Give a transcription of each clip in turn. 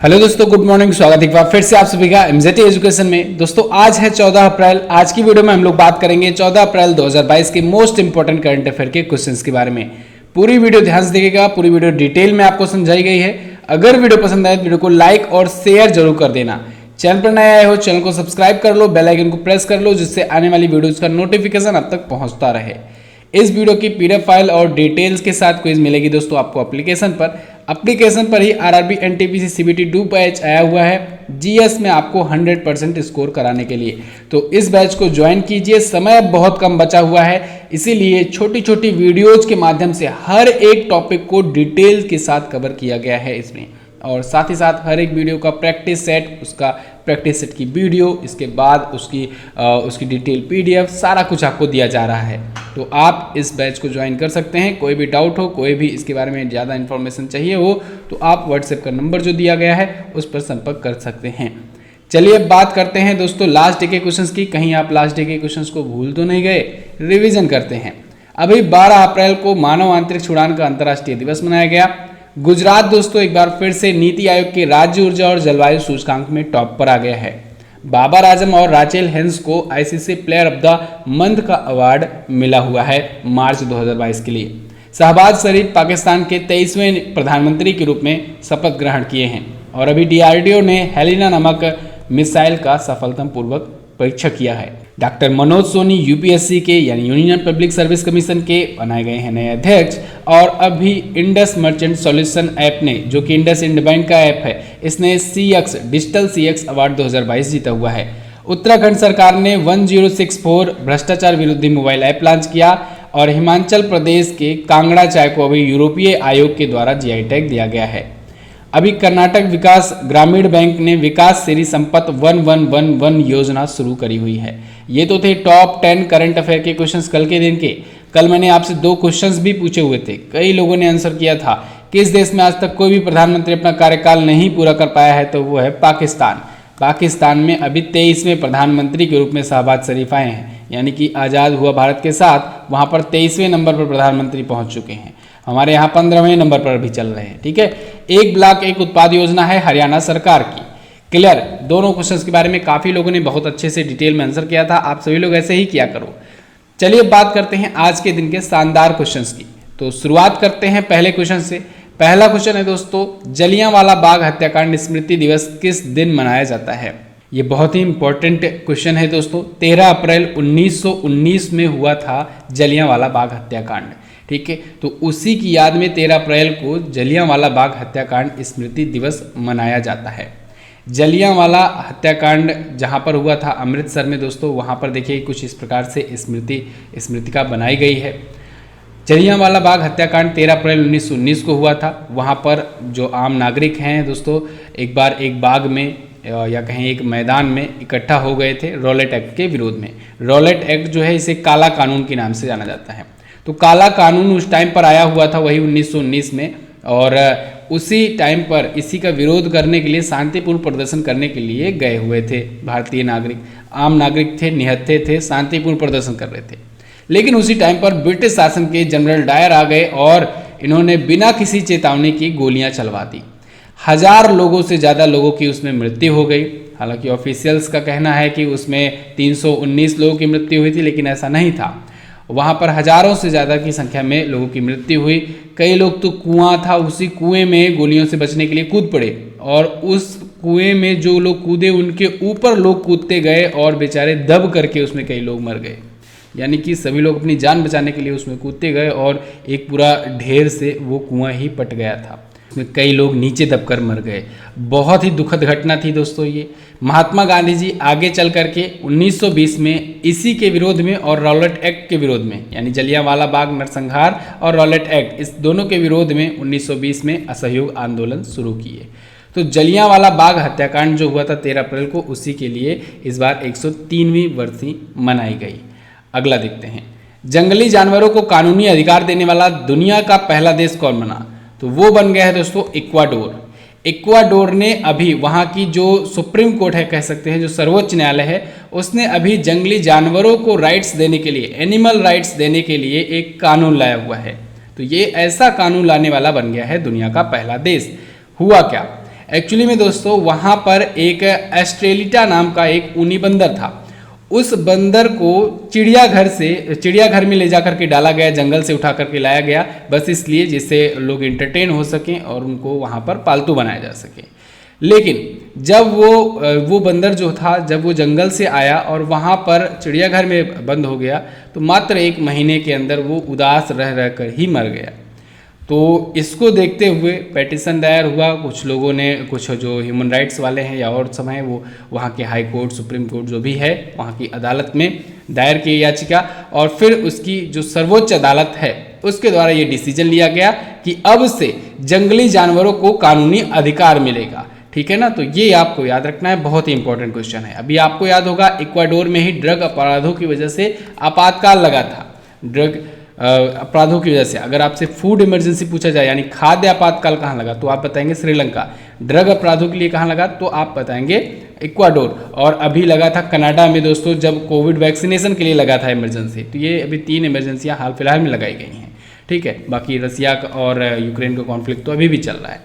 Hello दोस्तों, good morning. स्वागत है एक बार फिर से आप सभी का एमजेटी एजुकेशन में। दोस्तों आज है 14 अप्रैल। आज की वीडियो में हम लोग बात करेंगे 14 अप्रैल 2022 के मोस्ट इंपॉर्टेंट करंट अफेयर के क्वेश्चंस के बारे में। पूरी वीडियो ध्यान से देखिएगा, पूरी वीडियो डिटेल में आपको समझाई गई है। अगर वीडियो पसंद आए तो वीडियो को लाइक और शेयर जरूर कर देना। चैनल पर नए आए हो चैनल को सब्सक्राइब कर लो, बेल आइकन को प्रेस कर लो, जिससे आने वाली वीडियोज का नोटिफिकेशन आप तक पहुंचता रहे। इस वीडियो की पीडीएफ फाइल और डिटेल्स के साथ क्विज मिलेगी दोस्तों आपको एप्लीकेशन पर ही। आरआरबी एनटीपीसी सीबीटी 2 बैच आया हुआ है जीएस में आपको 100% स्कोर कराने के लिए। तो इस बैच को ज्वाइन कीजिए। समय बहुत कम बचा हुआ है, इसीलिए छोटी छोटी वीडियोज के माध्यम से हर एक टॉपिक को डिटेल के साथ कवर किया गया है इसमें। और साथ ही साथ हर एक वीडियो का प्रैक्टिस सेट, उसका प्रैक्टिस सेट की वीडियो, इसके बाद उसकी डिटेल पीडीएफ, सारा कुछ आपको दिया जा रहा है। तो आप इस बैच को ज्वाइन कर सकते हैं। कोई भी डाउट हो, कोई भी इसके बारे में ज़्यादा इन्फॉर्मेशन चाहिए हो, तो आप व्हाट्सएप का नंबर जो दिया गया है उस पर संपर्क कर सकते हैं। चलिए अब बात करते हैं दोस्तों लास्ट डे के क्वेश्चंस की। कहीं आप लास्ट डे के क्वेश्चंस को भूल तो नहीं गए? रिविजन करते हैं। अभी 12 अप्रैल को मानव अंतरिक्ष उड़ान का अंतर्राष्ट्रीय दिवस मनाया गया। गुजरात दोस्तों एक बार फिर से नीति आयोग के राज्य ऊर्जा और जलवायु सूचकांक में टॉप पर आ गया है। बाबर आजम और राचेल हेंस को ICC player of the month का अवार्ड मिला हुआ है मार्च 2022 के लिए। शहबाज शरीफ पाकिस्तान के 23वें प्रधानमंत्री के रूप में शपथ ग्रहण किए हैं। और अभी डीआरडीओ ने हेलिना नामक मिसाइल का सफलतापूर्वक परीक्षण किया है। डॉक्टर मनोज सोनी यूपीएससी के यानी यूनियन पब्लिक सर्विस कमीशन के बनाए गए हैं नए अध्यक्ष। और अभी इंडस मर्चेंट सॉल्यूशन ऐप ने, जो कि इंडस इंड बैंक का ऐप है, इसने सीएक्स डिजिटल सीएक्स अवार्ड 2022 जीता हुआ है। उत्तराखंड सरकार ने 1064 भ्रष्टाचार विरोधी मोबाइल ऐप लॉन्च किया। और हिमाचल प्रदेश के कांगड़ा चाय को अभी यूरोपीय आयोग के द्वारा जीआई टैग दिया गया है। अभी कर्नाटक विकास ग्रामीण बैंक ने विकास श्री संपत्ति 1111 योजना शुरू करी हुई है। ये तो थे टॉप 10 करंट अफेयर के क्वेश्चंस कल के दिन के। कल मैंने आपसे 2 क्वेश्चंस भी पूछे हुए थे, कई लोगों ने आंसर किया था। किस देश में आज तक कोई भी प्रधानमंत्री अपना कार्यकाल नहीं पूरा कर पाया है? तो वो है पाकिस्तान। पाकिस्तान में अभी 23वें प्रधानमंत्री के रूप में शहबाज शरीफ आए हैं, यानी कि आज़ाद हुआ भारत के साथ वहाँ पर 23वें नंबर पर प्रधानमंत्री पहुँच चुके हैं। हमारे यहाँ 15वें नंबर पर भी चल रहे हैं। ठीक है, एक ब्लॉक एक उत्पाद योजना है हरियाणा सरकार की। क्लियर? दोनों क्वेश्चंस के बारे में काफ़ी लोगों ने बहुत अच्छे से डिटेल में आंसर किया था। आप सभी लोग ऐसे ही किया करो। चलिए बात करते हैं आज के दिन के शानदार क्वेश्चंस की। तो शुरुआत करते हैं पहले क्वेश्चन से। पहला क्वेश्चन है दोस्तों, जलियांवाला बाग हत्याकांड स्मृति दिवस किस दिन मनाया जाता है? ये बहुत ही इंपॉर्टेंट क्वेश्चन है दोस्तों। 13 अप्रैल 1919 में हुआ था जलियांवाला बाग हत्याकांड। ठीक है, तो उसी की याद में 13 अप्रैल को जलियांवाला बाग हत्याकांड स्मृति दिवस मनाया जाता है। जलियांवाला हत्याकांड जहां पर हुआ था अमृतसर में दोस्तों, वहां पर देखिए कुछ इस प्रकार से स्मृतिका बनाई गई है। जलियांवाला बाग हत्याकांड 13 अप्रैल 1919 को हुआ था। वहां पर जो आम नागरिक हैं दोस्तों, एक बार एक बाग में या कहीं एक मैदान में इकट्ठा हो गए थे रॉलेट एक्ट के विरोध में। रॉलेट एक्ट जो है इसे काला कानून के नाम से जाना जाता है। तो काला कानून उस टाइम पर आया हुआ था, वही 1919 में। और उसी टाइम पर इसी का विरोध करने के लिए, शांतिपूर्ण प्रदर्शन करने के लिए गए हुए थे भारतीय नागरिक। आम नागरिक थे, निहत्थे थे, शांतिपूर्ण प्रदर्शन कर रहे थे। लेकिन उसी टाइम पर ब्रिटिश शासन के जनरल डायर आ गए और इन्होंने बिना किसी चेतावनी की गोलियां चलवा दी। 1000 लोगों से ज़्यादा लोगों की उसमें मृत्यु हो गई। हालांकि ऑफिशियल्स का कहना है कि उसमें 319 लोगों की मृत्यु हुई थी, लेकिन ऐसा नहीं था। वहाँ पर हजारों से ज़्यादा की संख्या में लोगों की मृत्यु हुई। कई लोग तो कुआं था, उसी कुएं में गोलियों से बचने के लिए कूद पड़े। और उस कुएं में जो लोग कूदे उनके ऊपर लोग कूदते गए और बेचारे दब करके उसमें कई लोग मर गए। यानी कि सभी लोग अपनी जान बचाने के लिए उसमें कूदते गए और एक पूरा ढेर से वो कुआं ही पट गया था। उसमें कई लोग नीचे दबकर मर गए। बहुत ही दुखद घटना थी दोस्तों ये। महात्मा गांधी जी आगे चल करके 1920 में इसी के विरोध में और रॉलेट एक्ट के विरोध में, यानी जलियांवाला बाग नरसंहार और रॉलेट एक्ट, इस दोनों के विरोध में 1920 में असहयोग आंदोलन शुरू किए। तो जलियांवाला बाग हत्याकांड जो हुआ था 13 अप्रैल को, उसी के लिए इस बार 103वीं बरसी मनाई गई। अगला देखते हैं, जंगली जानवरों को कानूनी अधिकार देने वाला दुनिया का पहला देश कौन बना? तो वो बन गया है दोस्तों इक्वाडोर। इक्वाडोर ने अभी वहाँ की जो सुप्रीम कोर्ट है, कह सकते हैं जो सर्वोच्च न्यायालय है, उसने अभी जंगली जानवरों को राइट्स देने के लिए, एनिमल राइट्स देने के लिए एक कानून लाया हुआ है। तो ये ऐसा कानून लाने वाला बन गया है दुनिया का पहला देश। हुआ क्या, एक्चुअली में दोस्तों वहाँ पर एक एस्ट्रेलिटा नाम का एक ऊनी बंदर था। उस बंदर को चिड़ियाघर में ले जाकर के डाला गया, जंगल से उठा करके लाया गया, बस इसलिए जिससे लोग इंटरटेन हो सकें और उनको वहाँ पर पालतू बनाया जा सके। लेकिन जब वो बंदर जो था, जब वो जंगल से आया और वहाँ पर चिड़ियाघर में बंद हो गया, तो मात्र 1 महीने के अंदर वो उदास रह रह कर ही मर गया। तो इसको देखते हुए पेटिशन दायर हुआ, कुछ लोगों ने, कुछ जो ह्यूमन राइट्स वाले हैं या और सब हैं, वो वहाँ के हाई कोर्ट, सुप्रीम कोर्ट जो भी है, वहाँ की अदालत में दायर की याचिका, और फिर उसकी जो सर्वोच्च अदालत है उसके द्वारा ये डिसीजन लिया गया कि अब से जंगली जानवरों को कानूनी अधिकार मिलेगा। ठीक है ना, तो ये आपको याद रखना है, बहुत ही इंपॉर्टेंट क्वेश्चन है। अभी आपको याद होगा इक्वाडोर में ही ड्रग अपराधों की वजह से आपातकाल लगा था। ड्रग अपराधों की वजह से अगर आपसे फूड इमरजेंसी पूछा जाए, यानी खाद्य आपातकाल कहाँ लगा, तो आप बताएंगे श्रीलंका। ड्रग अपराधों के लिए कहाँ लगा, तो आप बताएंगे इक्वाडोर। और अभी लगा था कनाडा में दोस्तों, जब कोविड वैक्सीनेशन के लिए लगा था इमरजेंसी। तो ये अभी 3 इमरजेंसियाँ हाल फिलहाल में लगाई गई हैं। ठीक है, बाकी रसिया और यूक्रेन का कॉन्फ्लिक्ट तो अभी भी चल रहा है।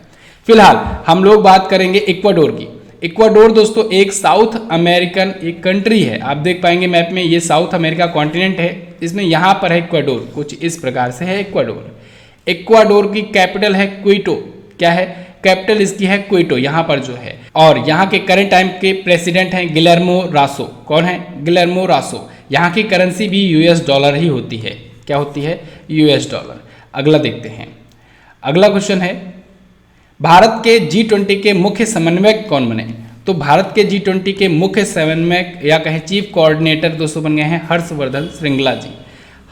फिलहाल हम लोग बात करेंगे इक्वाडोर की। इक्वाडोर दोस्तों एक साउथ अमेरिकन एक कंट्री है। आप देख पाएंगे मैप में, ये साउथ अमेरिका कॉन्टिनेंट है, इसमें यहाँ पर है इक्वाडोर, कुछ इस प्रकार से है इक्वाडोर। इक्वाडोर की कैपिटल है क्विटो। क्या है कैपिटल इसकी, है क्विटो यहाँ पर जो है। और यहाँ के करंट टाइम के प्रेसिडेंट हैं गिलेर्मो रासो। कौन है, गिलेर्मो रासो। यहाँ की करेंसी भी यूएस डॉलर ही होती है। क्या होती है, यूएस डॉलर। अगला देखते हैं, अगला क्वेश्चन है भारत के G20 के मुख्य समन्वयक कौन बने। तो भारत के G20 के मुख्य समन्वयक या कहें चीफ कोऑर्डिनेटर दोस्तों बन गए हैं हर्षवर्धन श्रृंगला जी।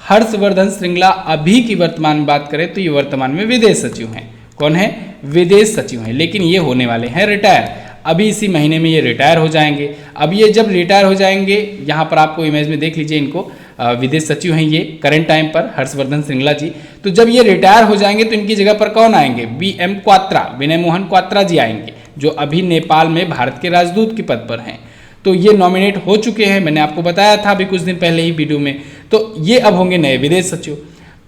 हर्षवर्धन श्रृंगला अभी की वर्तमान में बात करें तो ये वर्तमान में विदेश सचिव हैं। कौन है, विदेश सचिव हैं, लेकिन ये होने वाले हैं रिटायर। अभी इसी महीने में ये रिटायर हो जाएंगे। अब ये जब रिटायर हो जाएंगे, यहाँ पर आपको इमेज में देख लीजिए इनको, विदेश सचिव हैं ये करंट टाइम पर हर्षवर्धन श्रृंगला जी। तो जब ये रिटायर हो जाएंगे तो इनकी जगह पर कौन आएंगे, BM क्वात्रा, विनय मोहन क्वात्रा जी आएंगे, जो अभी नेपाल में भारत के राजदूत के पद पर हैं। तो ये नॉमिनेट हो चुके हैं, मैंने आपको बताया था अभी कुछ दिन पहले ही वीडियो में। तो ये अब होंगे नए विदेश सचिव।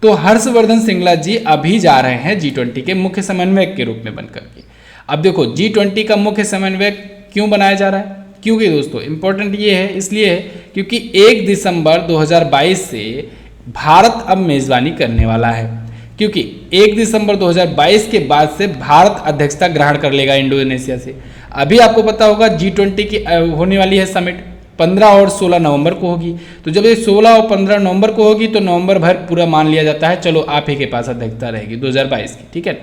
तो हर्षवर्धन श्रृंगला जी अभी जा रहे हैं G20 के मुख्य समन्वयक के रूप में बनकर के। अब देखो G20 का मुख्य समन्वयक क्यों बनाया जा रहा है, क्योंकि दोस्तों इंपॉर्टेंट ये है, इसलिए है क्योंकि 1 दिसंबर 2022 से भारत अब मेजबानी करने वाला है। क्योंकि 1 दिसंबर 2022 के बाद से भारत अध्यक्षता ग्रहण कर लेगा इंडोनेशिया से। अभी आपको पता होगा G20 की होने वाली है समिट 15 और 16 नवंबर को होगी। तो जब ये 16 और 15 नवंबर को होगी तो नवंबर भर पूरा मान लिया जाता है, चलो आप ही के पास अध्यक्षता रहेगी 2022 की। ठीक है,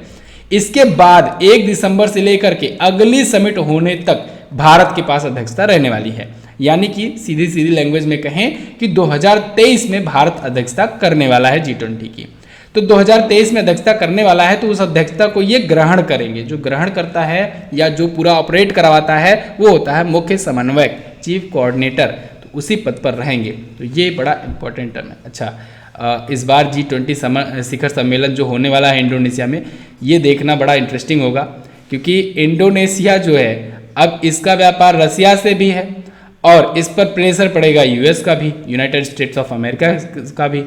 इसके बाद 1 दिसंबर से लेकर के अगली समिट होने तक भारत के पास अध्यक्षता रहने वाली है। यानी कि सीधी सीधी लैंग्वेज में कहें कि 2023 में भारत अध्यक्षता करने वाला है G20 की। तो 2023 में अध्यक्षता करने वाला है, तो उस अध्यक्षता को ये ग्रहण करेंगे। जो ग्रहण करता है या जो पूरा ऑपरेट करवाता है वो होता है मुख्य समन्वयक, चीफ कोऑर्डिनेटर, तो उसी पद पर रहेंगे। तो ये बड़ा इंपॉर्टेंट टर्म है। अच्छा, इस बार G20 शिखर सम्मेलन जो होने वाला है इंडोनेशिया में, ये देखना बड़ा इंटरेस्टिंग होगा, क्योंकि इंडोनेशिया जो है अब इसका व्यापार रसिया से भी है और इस पर प्रेशर पड़ेगा यूएस का भी, यूनाइटेड स्टेट्स ऑफ अमेरिका का भी।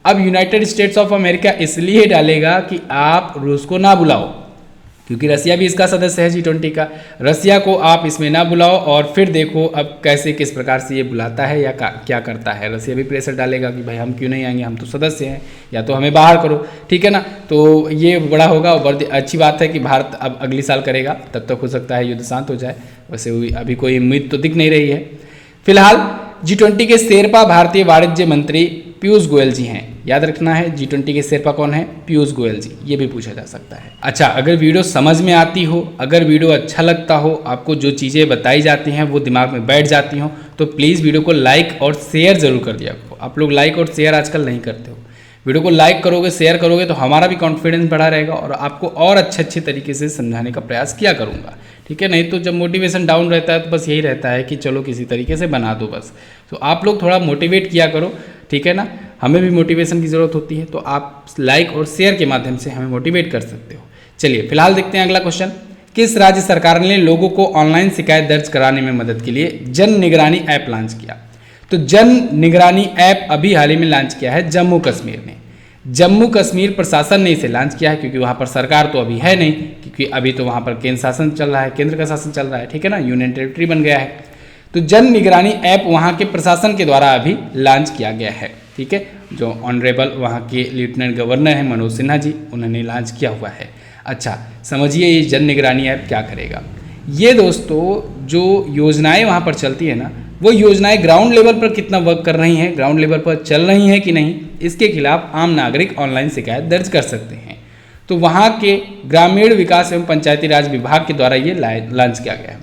अब यूनाइटेड स्टेट्स ऑफ अमेरिका इसलिए डालेगा कि आप रूस को ना बुलाओ, क्योंकि रसिया भी इसका सदस्य है G20 का। रसिया को आप इसमें ना बुलाओ और फिर देखो अब कैसे किस प्रकार से ये बुलाता है या क्या करता है। रसिया भी प्रेशर डालेगा कि भाई हम क्यों नहीं आएंगे, हम तो सदस्य हैं, या तो हमें बाहर करो। ठीक है ना, तो ये बड़ा होगा और बड़ी अच्छी बात है कि भारत अब अगली साल करेगा, तब तक हो सकता है युद्ध शांत हो जाए। वैसे अभी कोई उम्मीद तो दिख नहीं रही है। फिलहाल G20 के शेरपा भारतीय वाणिज्य मंत्री पीयूष गोयल जी हैं। याद रखना है G20 के शेरपा कौन है, पीयूष गोयल जी, ये भी पूछा जा सकता है। अच्छा, अगर वीडियो समझ में आती हो, अगर वीडियो अच्छा लगता हो, आपको जो चीज़ें बताई जाती हैं वो दिमाग में बैठ जाती हो, तो प्लीज़ वीडियो को लाइक और शेयर जरूर कर दिया करो। आप लोग लाइक और शेयर आजकल नहीं करते हो। वीडियो को लाइक करोगे, शेयर करोगे तो हमारा भी कॉन्फिडेंस बढ़ा रहेगा और आपको और अच्छे तरीके से समझाने का प्रयास किया करूँगा। ठीक है, नहीं तो जब मोटिवेशन डाउन रहता है तो बस यही रहता है कि चलो किसी तरीके से बना दो बस। तो आप लोग थोड़ा मोटिवेट किया करो, ठीक है ना, हमें भी मोटिवेशन की ज़रूरत होती है। तो आप लाइक और शेयर के माध्यम से हमें मोटिवेट कर सकते हो। चलिए फिलहाल देखते हैं अगला क्वेश्चन। किस राज्य सरकार ने लोगों को ऑनलाइन शिकायत दर्ज कराने में मदद के लिए जन निगरानी ऐप लॉन्च किया? तो जन निगरानी ऐप अभी हाल ही में लॉन्च किया है जम्मू कश्मीर ने। जम्मू कश्मीर प्रशासन ने इसे लॉन्च किया है, क्योंकि वहाँ पर सरकार तो अभी है नहीं, क्योंकि अभी तो वहाँ पर केंद्र शासन चल रहा है, केंद्र का शासन चल रहा है, ठीक है ना, यूनियन टेरिटरी बन गया है। तो जन निगरानी ऐप वहाँ के प्रशासन के द्वारा अभी लॉन्च किया गया है, ठीक है। जो ऑनरेबल वहाँ के लेफ्टिनेंट गवर्नर हैं मनोज सिन्हा जी, उन्होंने लॉन्च किया हुआ है। अच्छा, समझिए ये जन निगरानी ऐप क्या करेगा। ये दोस्तों जो योजनाएं वहाँ पर चलती है ना, वो योजनाएं ग्राउंड लेवल पर कितना वर्क कर रही हैं, ग्राउंड लेवल पर चल रही हैं कि नहीं, इसके खिलाफ आम नागरिक ऑनलाइन शिकायत दर्ज कर सकते हैं। तो वहाँ के ग्रामीण विकास एवं पंचायती राज विभाग के द्वारा ये लॉन्च किया गया है।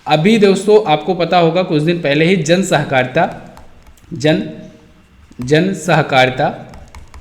अभी दोस्तों आपको पता होगा कुछ दिन पहले ही जन सहकारिता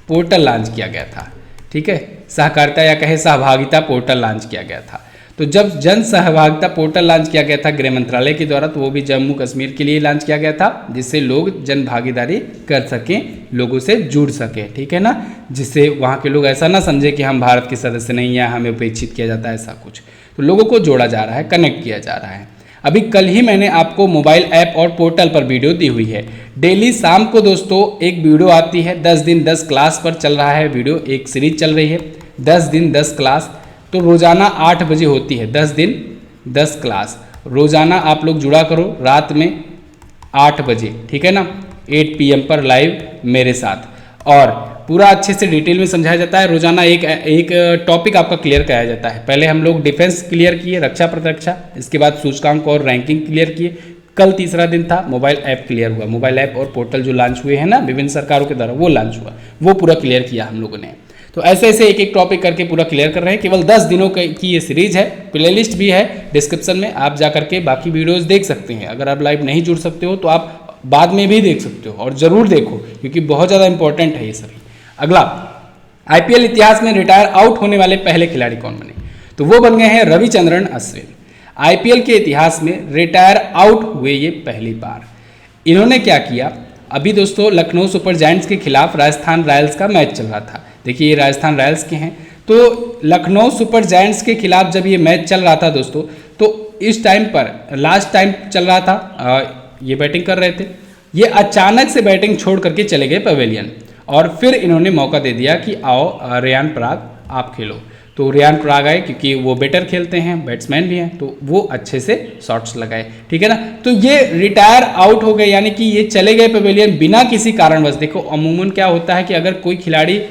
पोर्टल लॉन्च किया गया था, ठीक है। सहकारिता या कहे सहभागिता पोर्टल लॉन्च किया गया था। तो जब जन सहभागिता पोर्टल लॉन्च किया गया था गृह मंत्रालय के द्वारा, तो वो भी जम्मू कश्मीर के लिए लॉन्च किया गया था, जिससे लोग जन भागीदारी कर सकें, लोगों से जुड़ सकें, ठीक है ना, जिससे वहाँ के लोग ऐसा ना समझे कि हम भारत के सदस्य नहीं हैं, हमें उपेक्षित किया जाता है, ऐसा कुछ। तो लोगों को जोड़ा जा रहा है, कनेक्ट किया जा रहा है। अभी कल ही मैंने आपको मोबाइल ऐप और पोर्टल पर वीडियो दी हुई है। डेली शाम को दोस्तों एक वीडियो आती है, 10 दिन 10 क्लास पर चल रहा है वीडियो, एक सीरीज चल रही है 10 दिन 10 क्लास। तो रोज़ाना 8 बजे होती है 10 दिन 10 क्लास। रोज़ाना आप लोग जुड़ा करो रात में 8 बजे, ठीक है ना, 8 PM पर लाइव मेरे साथ, और पूरा अच्छे से डिटेल में समझाया जाता है। रोजाना एक टॉपिक आपका क्लियर कराया जाता है। पहले हम लोग डिफेंस क्लियर किए, रक्षा प्रतिरक्षा, इसके बाद सूचकांक और रैंकिंग क्लियर किए। कल तीसरा दिन था, मोबाइल ऐप क्लियर हुआ। मोबाइल ऐप और पोर्टल जो लॉन्च हुए हैं ना विभिन्न सरकारों के द्वारा, वो लॉन्च हुआ, वो पूरा क्लियर किया हम लोगों ने। तो ऐसे ऐसे एक एक टॉपिक करके पूरा क्लियर कर रहे हैं। केवल 10 दिनों की ये सीरीज है, प्लेलिस्ट भी है डिस्क्रिप्शन में, आप जा करके बाकी वीडियोस देख सकते हैं। अगर आप लाइव नहीं जुड़ सकते हो तो आप बाद में भी देख सकते हो, और ज़रूर देखो क्योंकि बहुत ज़्यादा इंपॉर्टेंट है ये सभी। अगला, IPL इतिहास में रिटायर आउट होने वाले पहले खिलाड़ी कौन बने? तो वो बन गए हैं रविचंद्रन अश्विन। IPL के इतिहास में रिटायर आउट हुए ये पहली बार। इन्होंने क्या किया, अभी दोस्तों लखनऊ सुपर जायंट्स के खिलाफ राजस्थान रॉयल्स का मैच चल रहा था। देखिए ये राजस्थान रॉयल्स के हैं, तो लखनऊ सुपर जायंट्स के खिलाफ जब ये मैच चल रहा था दोस्तों, तो इस टाइम पर लास्ट टाइम चल रहा था, ये बैटिंग कर रहे थे। ये अचानक से बैटिंग छोड़ करके चले गए पवेलियन, और फिर इन्होंने मौका दे दिया कि आओ रेयान पराग आप खेलो। तो रेयान पराग आए क्योंकि वो बेटर खेलते हैं, बैट्समैन भी हैं, तो वो अच्छे से शॉट्स लगाए, ठीक है ना। तो ये रिटायर आउट हो गए, यानी कि ये चले गए पवेलियन बिना किसी कारणवश। देखो अमूमन क्या होता है कि अगर कोई खिलाड़ी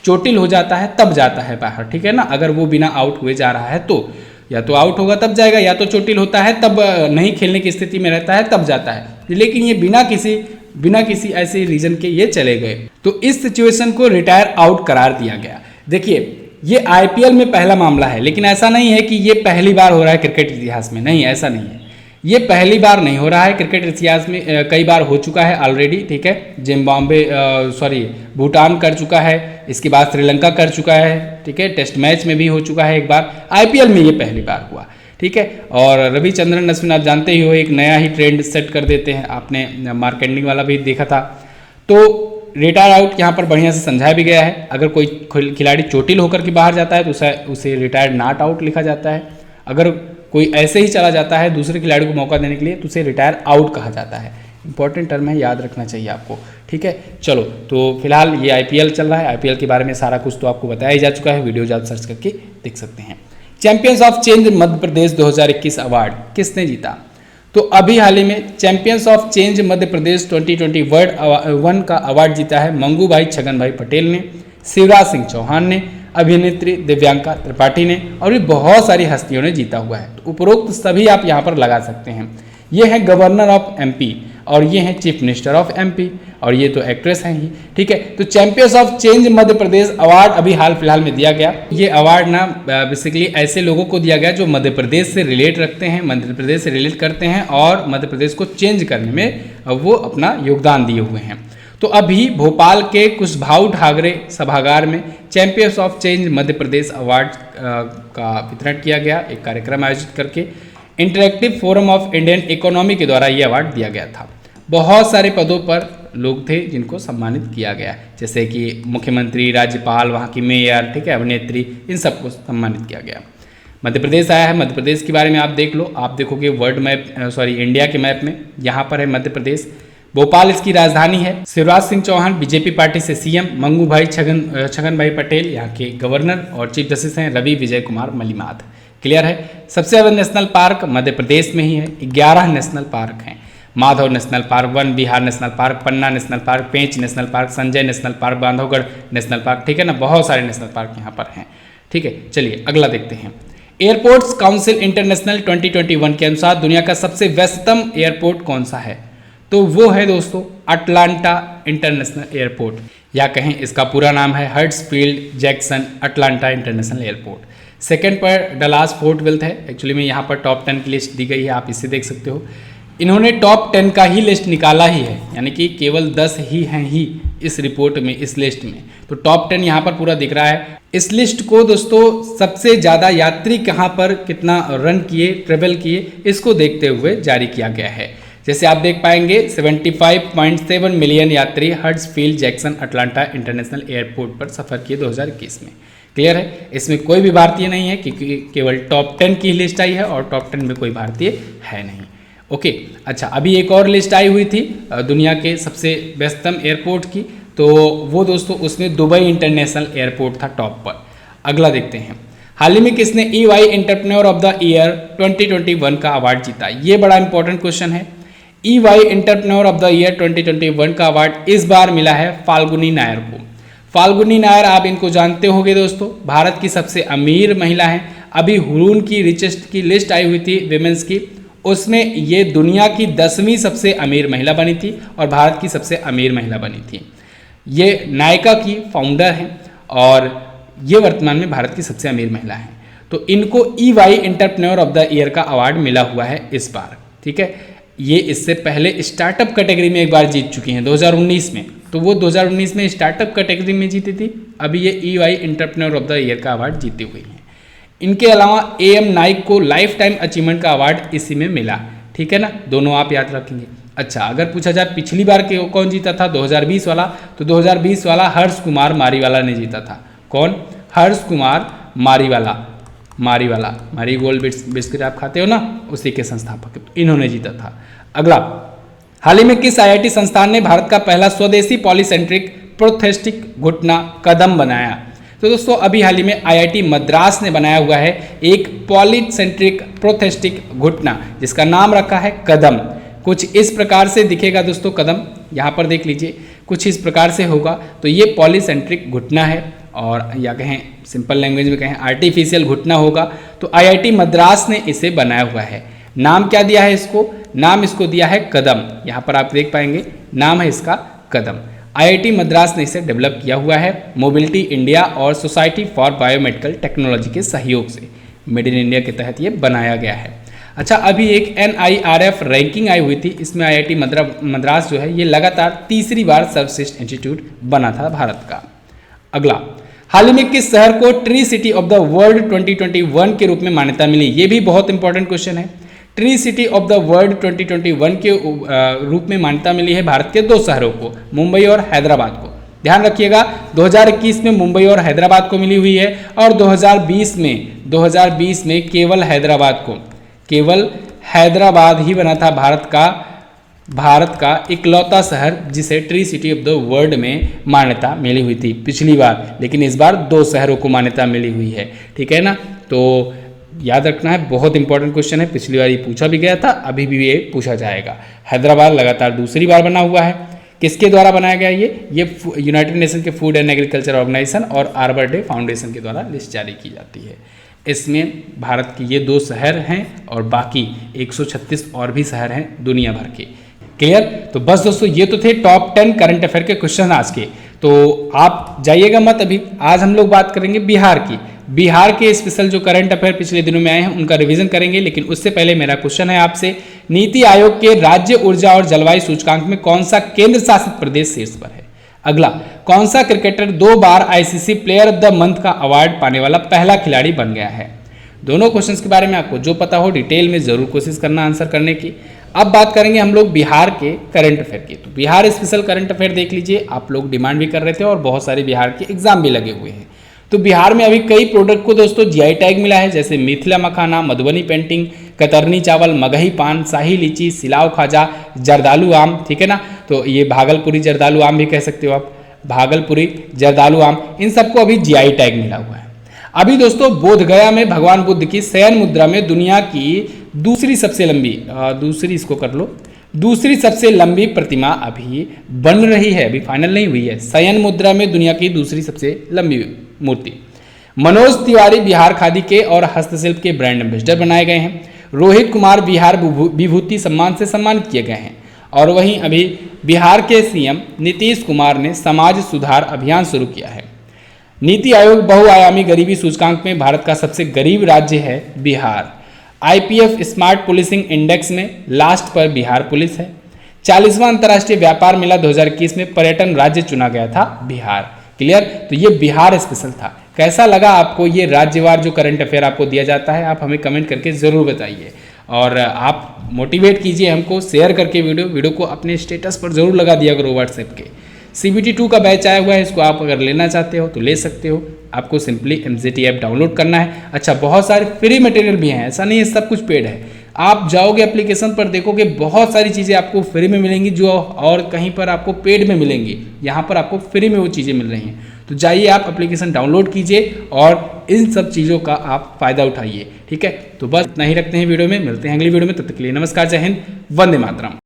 चोटिल हो जाता है तब जाता है बाहर, ठीक है ना। अगर वो बिना आउट हुए जा रहा है तो या तो आउट होगा तब जाएगा, या तो चोटिल होता है तब नहीं खेलने की स्थिति में रहता है तब जाता है। लेकिन ये बिना किसी ऐसे रीजन के ये चले गए, तो इस सिचुएशन को रिटायर आउट करार दिया गया। देखिए ये IPL में पहला मामला है, लेकिन ऐसा नहीं है कि ये पहली बार हो रहा है क्रिकेट इतिहास में, नहीं ऐसा नहीं है। ये पहली बार नहीं हो रहा है क्रिकेट इतिहास में, कई बार हो चुका है ऑलरेडी, ठीक है। भूटान कर चुका है, इसके बाद श्रीलंका कर चुका है, ठीक है। टेस्ट मैच में भी हो चुका है एक बार, IPL में ये पहली बार हुआ, ठीक है। और रविचंद्रन अश्विन आप जानते ही हो, एक नया ही ट्रेंड सेट कर देते हैं। आपने मार्केटिंग वाला भी देखा था। तो रिटायर आउट यहाँ पर बढ़िया से समझाया भी गया है। अगर कोई खिलाड़ी चोटिल होकर के बाहर जाता है तो उसे रिटायर्ड नॉट आउट लिखा जाता है। अगर कोई ऐसे ही चला जाता है दूसरे खिलाड़ी को मौका देने के लिए तो उसे रिटायर आउट कहा जाता है। इंपॉर्टेंट टर्म है, याद रखना चाहिए आपको, ठीक है। चलो, तो फिलहाल ये IPL चल रहा है। IPL के बारे में सारा कुछ तो आपको बताया ही जा चुका है, वीडियो ज़्यादा सर्च करके देख सकते हैं। Champions of change Madhya Pradesh 2021 award किसने जीता? तो अभी हाल ही में champions of change Madhya Pradesh 2020 world का अवार्ड जीता है मंगू भाई छगन भाई पटेल ने, शिवराज सिंह चौहान ने, अभिनेत्री दिव्यांका त्रिपाठी ने, और भी बहुत सारी हस्तियों ने जीता हुआ है। तो उपरोक्त सभी आप यहाँ पर लगा सकते हैं। ये है गवर्नर ऑफ MP, और ये हैं चीफ मिनिस्टर ऑफ MP, और ये तो एक्ट्रेस हैं ही, ठीक है। तो champions of change Madhya Pradesh award अभी हाल फिलहाल में दिया गया। ये अवार्ड ना बेसिकली ऐसे लोगों को दिया गया जो मध्य प्रदेश से रिलेट रखते हैं, मध्य प्रदेश से रिलेट करते हैं, और मध्य प्रदेश को चेंज करने में वो अपना योगदान दिए हुए हैं। तो अभी भोपाल के कुशभाऊ ठाकरे सभागार में champions of change Madhya Pradesh award का वितरण किया गया, एक कार्यक्रम आयोजित करके। Interactive forum of Indian economy के द्वारा ये अवार्ड दिया गया था। बहुत सारे पदों पर लोग थे जिनको सम्मानित किया गया, जैसे कि मुख्यमंत्री, राज्यपाल, वहाँ की मेयर, ठीक है, अभिनेत्री, इन सबको सम्मानित किया गया। मध्य प्रदेश आया है, मध्य प्रदेश के बारे में आप देख लो, आप देखोगे इंडिया के मैप में यहाँ पर है मध्य प्रदेश। भोपाल इसकी राजधानी है। शिवराज सिंह चौहान बीजेपी पार्टी से सीएम, मंगू भाई छगन भाई पटेल यहाँ के गवर्नर और चीफ जस्टिस हैं रवि विजय कुमार मलिमात। क्लियर है। सबसे ज्यादा नेशनल पार्क मध्य प्रदेश में ही है, 11 नेशनल पार्क हैं। Madhav national park, Van Vihar national park, Panna national park, Pench national park, Sanjay national park, Bandhavgarh national park, ठीक है ना, बहुत सारे नेशनल पार्क यहाँ पर हैं। ठीक है, चलिए अगला देखते हैं। एयरपोर्ट्स काउंसिल इंटरनेशनल 2021 के अनुसार दुनिया का सबसे व्यस्ततम एयरपोर्ट कौन सा है? तो वो है दोस्तों अटलांटा इंटरनेशनल एयरपोर्ट, या कहें इसका पूरा नाम है Hartsfield Jackson Atlanta international airport. Second पर डलास फोर्ट विल्थ है। एक्चुअली में यहाँ पर टॉप 10 की लिस्ट दी गई है, आप इसे देख सकते हो। इन्होंने टॉप 10 का ही लिस्ट निकाला ही है, यानी कि केवल 10 ही हैं ही इस रिपोर्ट में, इस लिस्ट में। तो टॉप 10 यहाँ पर पूरा दिख रहा है। इस लिस्ट को दोस्तों सबसे ज़्यादा यात्री कहाँ पर कितना रन किए, ट्रेवल किए, इसको देखते हुए जारी किया गया है। जैसे आप देख पाएंगे 75.7 मिलियन यात्री हर्ट्सफील्ड जैक्सन अटलांटा इंटरनेशनल एयरपोर्ट पर सफ़र किए 2021 में। क्लियर है। इसमें कोई भी भारतीय नहीं है क्योंकि केवल टॉप 10 की लिस्ट आई है और टॉप 10 में कोई भारतीय है नहीं। ओके, अच्छा, अभी एक और लिस्ट आई हुई थी दुनिया के सबसे व्यस्ततम एयरपोर्ट की, तो वो दोस्तों उसमें दुबई इंटरनेशनल एयरपोर्ट था टॉप पर। अगला देखते हैं। हाल ही में किसने EY entrepreneur of the year 2021 का अवार्ड जीता? ये बड़ा इंपॉर्टेंट क्वेश्चन है। EY entrepreneur of the year 2021 का अवार्ड इस बार मिला है फाल्गुनी नायर को। फाल्गुनी नायर, आप इनको जानते होंगे दोस्तों, भारत की सबसे अमीर महिला हैं। अभी हुरून की रिचेस्ट की लिस्ट आई हुई थी विमेंस की, उसमें ये दुनिया की 10वीं सबसे अमीर महिला बनी थी और भारत की सबसे अमीर महिला बनी थी। ये नायका की फाउंडर हैं और ये वर्तमान में भारत की सबसे अमीर महिला हैं। तो इनको EY entrepreneur of the year का अवार्ड मिला हुआ है इस बार। ठीक है, ये इससे पहले स्टार्टअप कैटेगरी में एक बार जीत चुकी हैं 2019 में, तो वो 2019 में स्टार्टअप कैटेगरी में जीती थी। अभी ये EY entrepreneur of the year का अवार्ड जीती हुई हैं। इनके अलावा AM नाइक को लाइफ टाइम अचीवमेंट का अवार्ड इसी में मिला। ठीक है ना, दोनों आप याद रखेंगे। अच्छा, अगर पूछा जाए पिछली बार के कौन जीता था 2020 वाला, तो 2020 वाला हर्ष कुमार मारीवाला ने जीता था। कौन? हर्ष कुमार मारीवाला। मारी गोल्ड बिस्किट आप खाते हो ना, उसी के संस्थापक, तो इन्होंने जीता था। अगला, हाल ही में किस IIT संस्थान ने भारत का पहला स्वदेशी पॉलीसेंट्रिक प्रोस्थेटिक घुटना कदम बनाया? तो दोस्तों अभी हाल ही में IIT मद्रास ने बनाया हुआ है एक पॉलीसेंट्रिक प्रोस्थेटिक घुटना, जिसका नाम रखा है कदम। कुछ इस प्रकार से दिखेगा दोस्तों कदम, यहाँ पर देख लीजिए, कुछ इस प्रकार से होगा। तो ये पॉलीसेंट्रिक घुटना है, और या कहें सिंपल लैंग्वेज में कहें आर्टिफिशियल घुटना होगा। तो IIT मद्रास ने इसे बनाया हुआ है। नाम क्या दिया है इसको? नाम इसको दिया है कदम। यहाँ पर आप देख पाएंगे नाम है इसका कदम। IIT मद्रास ने इसे डेवलप किया हुआ है मोबिलिटी इंडिया और सोसाइटी फॉर बायोमेडिकल टेक्नोलॉजी के सहयोग से। मेड इन इंडिया के तहत ये बनाया गया है। अच्छा, अभी एक NIRF रैंकिंग आई हुई थी, इसमें IIT मद्रास जो है ये लगातार तीसरी बार सर्वश्रेष्ठ इंस्टीट्यूट बना था भारत का। अगला, हाल ही में किस शहर को tree city of the world 2021 के रूप में मान्यता मिली? ये भी बहुत इंपॉर्टेंट क्वेश्चन है। Tree city of the world 2021 के रूप में मान्यता मिली है भारत के 2 शहरों को, मुंबई और हैदराबाद को। ध्यान रखिएगा, 2021 में मुंबई और हैदराबाद को मिली हुई है, और 2020 में केवल हैदराबाद ही बना था भारत का इकलौता शहर जिसे tree city of the world में मान्यता मिली हुई थी पिछली बार, लेकिन इस बार 2 शहरों को मान्यता मिली हुई है। ठीक है ना, तो याद रखना है, बहुत इंपॉर्टेंट क्वेश्चन है। पिछली बार ये पूछा भी गया था, अभी भी ये पूछा जाएगा। हैदराबाद लगातार दूसरी बार बना हुआ है। किसके द्वारा बनाया गया? ये यूनाइटेड नेशन के फूड एंड एग्रीकल्चर ऑर्गेनाइजेशन और आर्बर डे फाउंडेशन के द्वारा लिस्ट जारी की जाती है। इसमें भारत के ये 2 शहर हैं और बाकी 136 और भी शहर हैं दुनिया भर के। क्लियर? तो बस दोस्तों ये तो थे टॉप 10 करंट अफेयर के क्वेश्चन आज के। तो आप जाइएगा मत, अभी आज हम लोग बात करेंगे बिहार की। बिहार के स्पेशल जो करंट अफेयर पिछले दिनों में आए हैं उनका रिवीजन करेंगे, लेकिन उससे पहले मेरा क्वेश्चन है आपसे, नीति आयोग के राज्य ऊर्जा और जलवायु सूचकांक में कौन सा केंद्र शासित प्रदेश शीर्ष पर है? अगला, कौन सा cricketer 2 bar ICC player of the month का अवार्ड पाने वाला पहला खिलाड़ी बन गया है? दोनों क्वेश्चंस के बारे में आपको जो पता हो डिटेल में जरूर कोशिश करना आंसर करने की। अब बात करेंगे हम लोग बिहार के करंट अफेयर की। तो बिहार स्पेशल करंट अफेयर देख लीजिए, आप लोग डिमांड भी कर रहे थे और बहुत सारे बिहार के एग्जाम भी लगे हुए हैं। तो बिहार में अभी कई प्रोडक्ट को दोस्तों जीआई टैग मिला है, जैसे मिथिला मखाना, मधुबनी पेंटिंग, कतरनी चावल, मगही पान, शाही लीची, सिलाव खाजा, जर्दालू आम, ठीक है ना। तो ये भागलपुरी जर्दालू आम भी कह सकते हो आप, भागलपुरी जर्दालू आम, इन सबको अभी जीआई टैग मिला हुआ है। अभी दोस्तों बोधगया में भगवान बुद्ध की शयन मुद्रा में दुनिया की दूसरी सबसे लंबी दूसरी सबसे लंबी प्रतिमा अभी बन रही है, अभी फाइनल नहीं हुई है। शयन मुद्रा में दुनिया की दूसरी सबसे लंबी मूर्ति। मनोज तिवारी बिहार खादी के और हस्तशिल्प के ब्रांड एम्बेसडर बनाए गए हैं। रोहित कुमार बिहार विभूति सम्मान से सम्मानित किए गए हैं। और वहीं अभी बिहार के सीएम नीतीश कुमार ने समाज सुधार अभियान शुरू किया है। नीति आयोग बहुआयामी गरीबी सूचकांक में भारत का सबसे गरीब राज्य है Bihar. IPF smart policing index में लास्ट पर बिहार पुलिस है। 40वां अंतर्राष्ट्रीय व्यापार मेला 2021 में पर्यटन राज्य चुना गया था बिहार। क्लियर, तो ये बिहार स्पेशल था। कैसा लगा आपको ये राज्यवार जो करंट अफेयर आपको दिया जाता है, आप हमें कमेंट करके ज़रूर बताइए। और आप मोटिवेट कीजिए हमको शेयर करके वीडियो को अपने स्टेटस पर जरूर लगा दिया करो व्हाट्सएप के। CBT 2 का बैच आया हुआ है, इसको आप अगर लेना चाहते हो तो ले सकते हो। आपको सिंपली MZT ऐप डाउनलोड करना है। अच्छा, बहुत सारे फ्री मटेरियल भी हैं, ऐसा नहीं है सब कुछ पेड है। आप जाओगे एप्लीकेशन पर देखोगे बहुत सारी चीज़ें आपको फ्री में मिलेंगी जो और कहीं पर आपको पेड में मिलेंगी, यहाँ पर आपको फ्री में वो चीज़ें मिल रही हैं। तो जाइए आप एप्लीकेशन डाउनलोड कीजिए और इन सब चीज़ों का आप फ़ायदा उठाइए। ठीक है, तो बस इतना ही रखते हैं वीडियो में, मिलते हैं अगली वीडियो में। तब तक के लिए नमस्कार, जय हिंद, वंदे मातरम।